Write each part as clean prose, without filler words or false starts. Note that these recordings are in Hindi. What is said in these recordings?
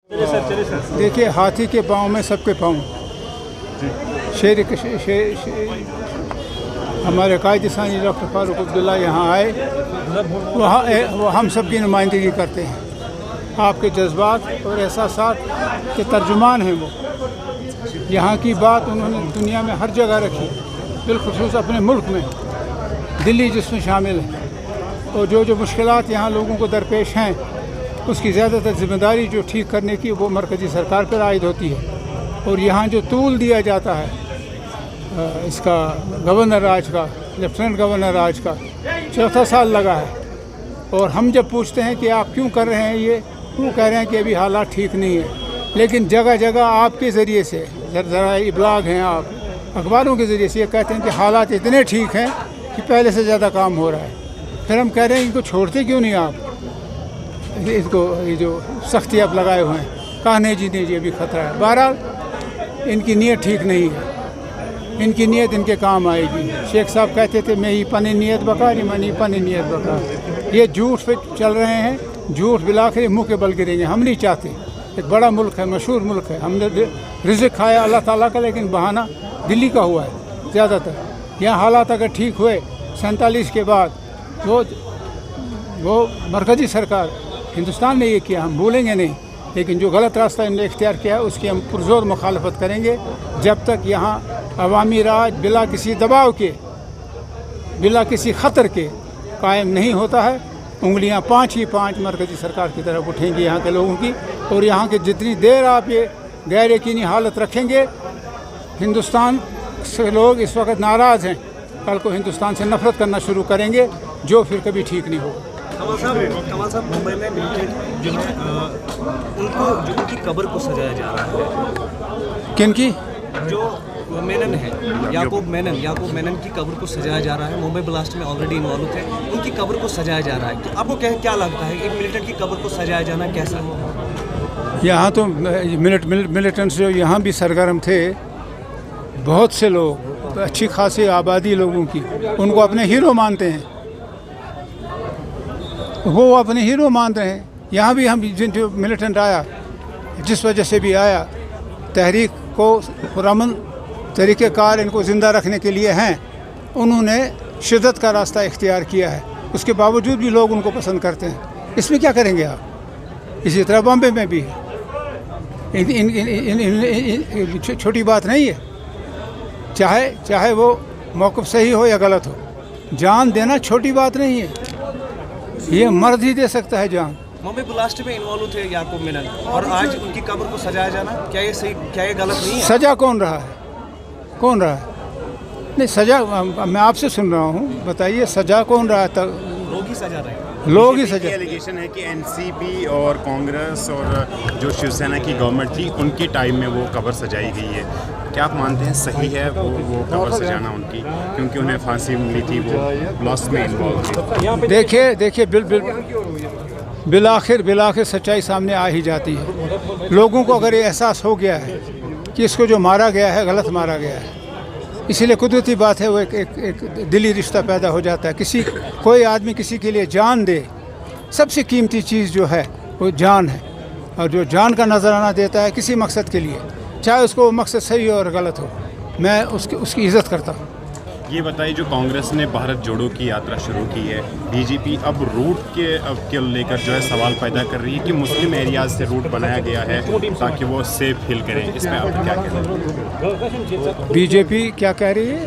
देखिए, हाथी के पाँव में सबके पाँव। शेर हमारे कायदे-सानी डॉक्टर फारूक अब्दुल्ला यहाँ आए, वो हम सब की नुमाइंदगी करते हैं। आपके जज्बात और एहसासात के तर्जुमान हैं वो। यहाँ की बात उन्होंने दुनिया में हर जगह रखी, बिलखुसूस अपने मुल्क में, दिल्ली जिसमें शामिल है। और जो मुश्किलात यहाँ लोगों को दरपेश हैं, उसकी ज़्यादातर ज़िम्मेदारी जो ठीक करने की वो मरकज़ी सरकार पर आयद होती है। और यहाँ जो तूल दिया जाता है इसका गवर्नर राज का, लेफ्टिनेंट गवर्नर राज का, चौथा साल लगा है। और हम जब पूछते हैं कि आप क्यों कर रहे हैं ये, वो कह रहे हैं कि अभी हालात ठीक नहीं है। लेकिन जगह जगह आपके ज़रिए से, ज़रा इब्लाग हैं आप, अखबारों के ज़रिए से ये कहते हैं कि हालात इतने ठीक हैं कि पहले से ज़्यादा काम हो रहा है। फिर हम कह रहे हैं इनको छोड़ते क्यों नहीं आप, इसको ये जो सख्ती आप लगाए हुए हैं, कहने जी ने ये भी ख़तरा है। बहरहाल इनकी नीयत ठीक नहीं है, इनकी नीयत इनके काम आएगी। शेख साहब कहते थे मैं ही पनी नीयत बका, मनी पनी नीयत बका। ये झूठ पे चल रहे हैं, झूठ बिलाकर मुँह के बल गिरेंगे। हम नहीं चाहते, एक बड़ा मुल्क है, मशहूर मुल्क है, हमने रिज़्क़ खाया अल्लाह ताला का, लेकिन बहाना दिल्ली का हुआ है ज़्यादातर। यहाँ हालात अगर ठीक हुए 47 के बाद, वो मरकज़ी सरकार हिंदुस्तान ने ये किया, हम भूलेंगे नहीं। लेकिन जो गलत रास्ता इन्होंने इख्तियार किया है उसकी हम पुरज़ोर मुखालफत करेंगे जब तक यहाँ अवामी राज बिला किसी दबाव के, बिला किसी ख़तर के कायम नहीं होता है। उंगलियाँ 5 ही 5 मरकज़ी सरकार की तरफ उठेंगी यहाँ के लोगों की। और यहाँ के जितनी देर आप ये गैर यकीनी हालत रखेंगे, हिंदुस्तान से लोग इस वक्त नाराज़ हैं, कल को हिंदुस्तान से नफ़रत करना शुरू करेंगे, जो फिर कभी ठीक नहीं होगा। कमाल साहब, मुंबई में जो है उनकी कब्र को सजाया जा रहा है। किनकी? जो मेनन है, याकूब मेनन की कब्र को सजाया जा रहा है। मुंबई ब्लास्ट में ऑलरेडी इन्वॉल्व थे, उनकी कब्र को सजाया जा रहा है। तो आपको क्या लगता है, एक मिलिटेंट की कब्र को सजाया जाना कैसा है? यहाँ तो मिलिटेंट्स जो यहाँ भी सरगर्म थे, बहुत से लोग, अच्छी खासी आबादी लोगों की, उनको अपने हीरो मानते हैं, वो अपने हीरो मान रहे हैं। यहाँ भी हम जो मिलिटेंट आया, जिस वजह से भी आया, तहरीक को पुरअमन तरीक़ेकार इनको ज़िंदा रखने के लिए हैं, उन्होंने शिद्दत का रास्ता इख्तियार किया है। उसके बावजूद भी लोग उनको पसंद करते हैं। इसमें क्या करेंगे आप? इसी तरह बॉम्बे में भी है। छोटी बात नहीं है, चाहे वो मौक़िफ़ सही हो या गलत हो, जान देना छोटी बात नहीं है। ये मर्द ही दे सकता है जान। मुंबई ब्लास्ट में इन्वॉल्व थे याकूब मेनन, और आज उनकी कब्र को सजाया जाना, क्या ये सही, क्या ये गलत नहीं है? सजा कौन रहा है? नहीं, सजा मैं आपसे सुन रहा हूँ, बताइए सजा कौन रहा है? लोग ही सजा रहे हैं। लोग ही सजा। एलिगेशन है कि एनसीपी और कांग्रेस और जो शिवसेना की गवर्नमेंट थी, उनकी टाइम में वो कब्र सजाई गई है। क्या आप मानते हैं सही है वो कब्र सजाना उनकी, क्योंकि उन्हें फांसी मिली थी, वो लॉस में इन्वॉल्व थे? देखिए बिलाखिर सच्चाई सामने आ ही जाती है। लोगों को अगर ये एहसास हो गया है कि इसको जो मारा गया है गलत मारा गया है, इसीलिए कुदरती बात है वो एक दिली रिश्ता पैदा हो जाता है। कोई आदमी किसी के लिए जान दे, सबसे कीमती चीज़ जो है वो जान है। और जो जान का नजराना देता है किसी मकसद के लिए, चाहे उसको मकसद सही हो और गलत हो, मैं उसकी इज़्ज़त करता हूँ। ये बताइए, जो कांग्रेस ने भारत जोड़ो की यात्रा शुरू की है, बीजेपी अब रूट के लेकर जो है सवाल पैदा कर रही है कि मुस्लिम एरियाज से रूट बनाया गया है ताकि वो सेफ फील करें। इसमें आप क्या कह रहे हैं? बीजेपी क्या कह रही है?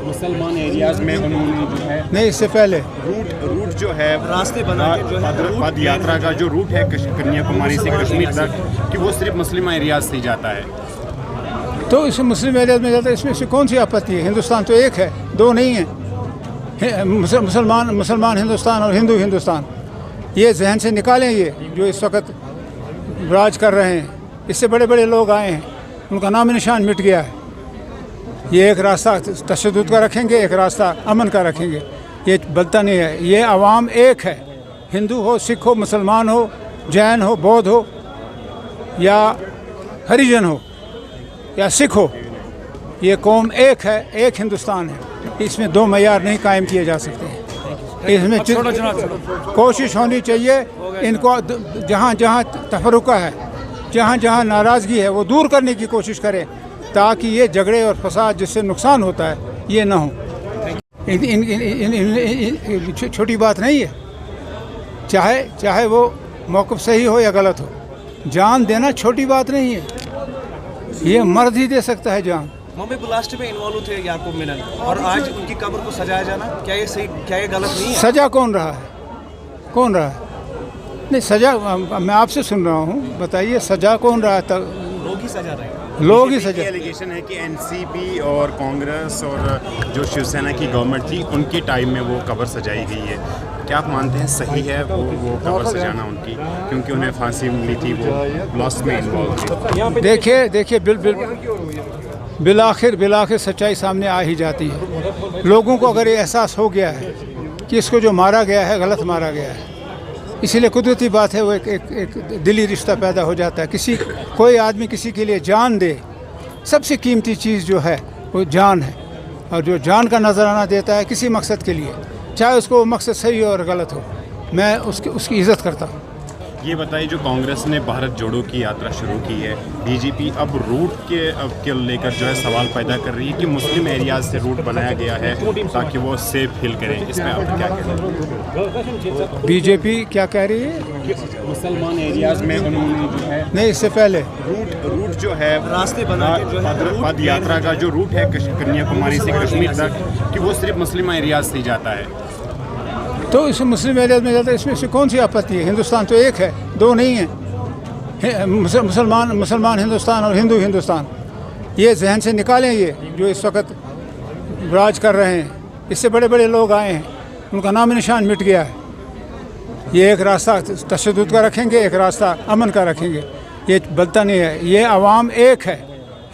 मुसलमान एरियाज में उन्होंने जो है, नहीं, इससे पहले रूट जो है, रास्ते बना के जो है पद यात्रा का जो रूट है कन्याकुमारी से कश्मीर तक, कि वो सिर्फ मुस्लिम एरियाज से ही जाता है। तो इस मुस्लिम एरिया में जाता है, इसमें से कौन सी आपत्ति है? हिंदुस्तान तो एक है, दो नहीं है। मुसलमान हिंदुस्तान और हिंदू हिंदुस्तान, ये जहन से निकालें। ये जो इस वक्त राज कर रहे हैं, इससे बड़े बड़े लोग आए हैं, उनका नाम निशान मिट गया है। ये एक रास्ता तशद्दुद का रखेंगे, एक रास्ता अमन का रखेंगे, ये बदता नहीं है। ये अवाम एक है, हिंदू हो, सिख हो, मुसलमान हो, जैन हो, बौद्ध हो, या हरिजन हो, या सिख हो, ये कौम एक है, एक हिंदुस्तान है। इसमें दो मयार नहीं कायम किए जा सकते हैं। इसमें कोशिश होनी चाहिए, इनको जहाँ जहाँ तफरुका है जहाँ जहाँ नाराज़गी है वो दूर करने की कोशिश करें, ताकि ये झगड़े और फसाद जिससे नुकसान होता है ये ना हो। छोटी बात नहीं है, चाहे वो मौक़िफ़ सही हो या गलत हो, जान देना छोटी बात नहीं है। ये मर्द ही दे सकता है जान। मुंबई ब्लास्ट में इन्वॉल्व थे याकूब मेनन, और आज उनकी कब्र को सजाया जाना, क्या ये सही, क्या ये गलत नहीं है? सजा कौन रहा है? कौन रहा है? नहीं, सजा मैं आपसे सुन रहा हूँ, बताइए सजा कौन रहा है? लोग ही सजा रहे हैं। लोग ही सजा। एलिगेशन है कि एनसीपी और कांग्रेस और जो शिवसेना की गवर्नमेंट थी उनके टाइम में वो कब्र सजाई गई है। क्या आप मानते हैं सही है वो कब्र सजाना उनकी, क्योंकि उन्हें फांसी मिली थी, वो ब्लास्ट में इन्वॉल्व थे? देखिए बिलाखिर सच्चाई सामने आ ही जाती है। लोगों को अगर ये एहसास हो गया है कि इसको जो मारा गया है गलत मारा गया है, इसीलिए कुदरती बात है वो एक दिली रिश्ता पैदा हो जाता है। कोई आदमी किसी के लिए जान दे, सबसे कीमती चीज़ जो है वो जान है, और जो जान का नजराना देता है किसी मकसद के लिए, चाहे उसको वो मकसद सही हो और गलत हो, मैं उसकी इज़्ज़त करता हूँ। ये बताइए, जो कांग्रेस ने भारत जोड़ो की यात्रा शुरू की है, बीजेपी अब रूट के लेकर जो है सवाल पैदा कर रही है कि मुस्लिम एरियाज से रूट बनाया गया है ताकि वो सेफ फील करें। इसमें आप क्या कह रहे हैं? बीजेपी क्या कह रही है? मुसलमान एरियाज में उन्होंने जो है नहीं, इससे पहले रूट जो है रास्ते बना के जो है पद यात्रा का जो रूट है कन्याकुमारी से कश्मीर तक, कि वो सिर्फ मुस्लिम एरियाज से ही जाता है। तो इस मुस्लिम एरिया में ज़्यादा इसमें से कौन सी आपत्ति है? हिंदुस्तान तो एक है, दो नहीं है। मुसलमान हिंदुस्तान और हिंदू हिंदुस्तान, ये जहन से निकालें। ये जो इस वक्त राज कर रहे हैं, इससे बड़े बड़े लोग आए हैं, उनका नाम निशान मिट गया है। ये एक रास्ता तशद्दुद का रखेंगे, एक रास्ता अमन का रखेंगे, ये बनता नहीं है। ये अवाम एक है,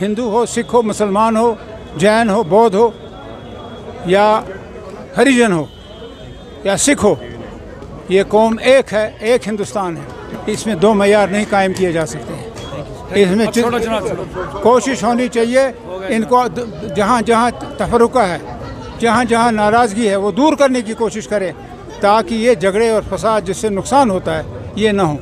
हिंदू हो, सिख हो, मुसलमान हो, जैन हो, बौद्ध हो, या हरिजन हो या सिख हो, ये कौम एक है, एक हिंदुस्तान है। इसमें दो मयार नहीं कायम किए जा सकते हैं। इसमें कोशिश होनी चाहिए इनको जहाँ जहाँ तफरुका है, जहाँ जहाँ नाराज़गी है वो दूर करने की कोशिश करें, ताकि ये झगड़े और फसाद जिससे नुकसान होता है ये ना हो।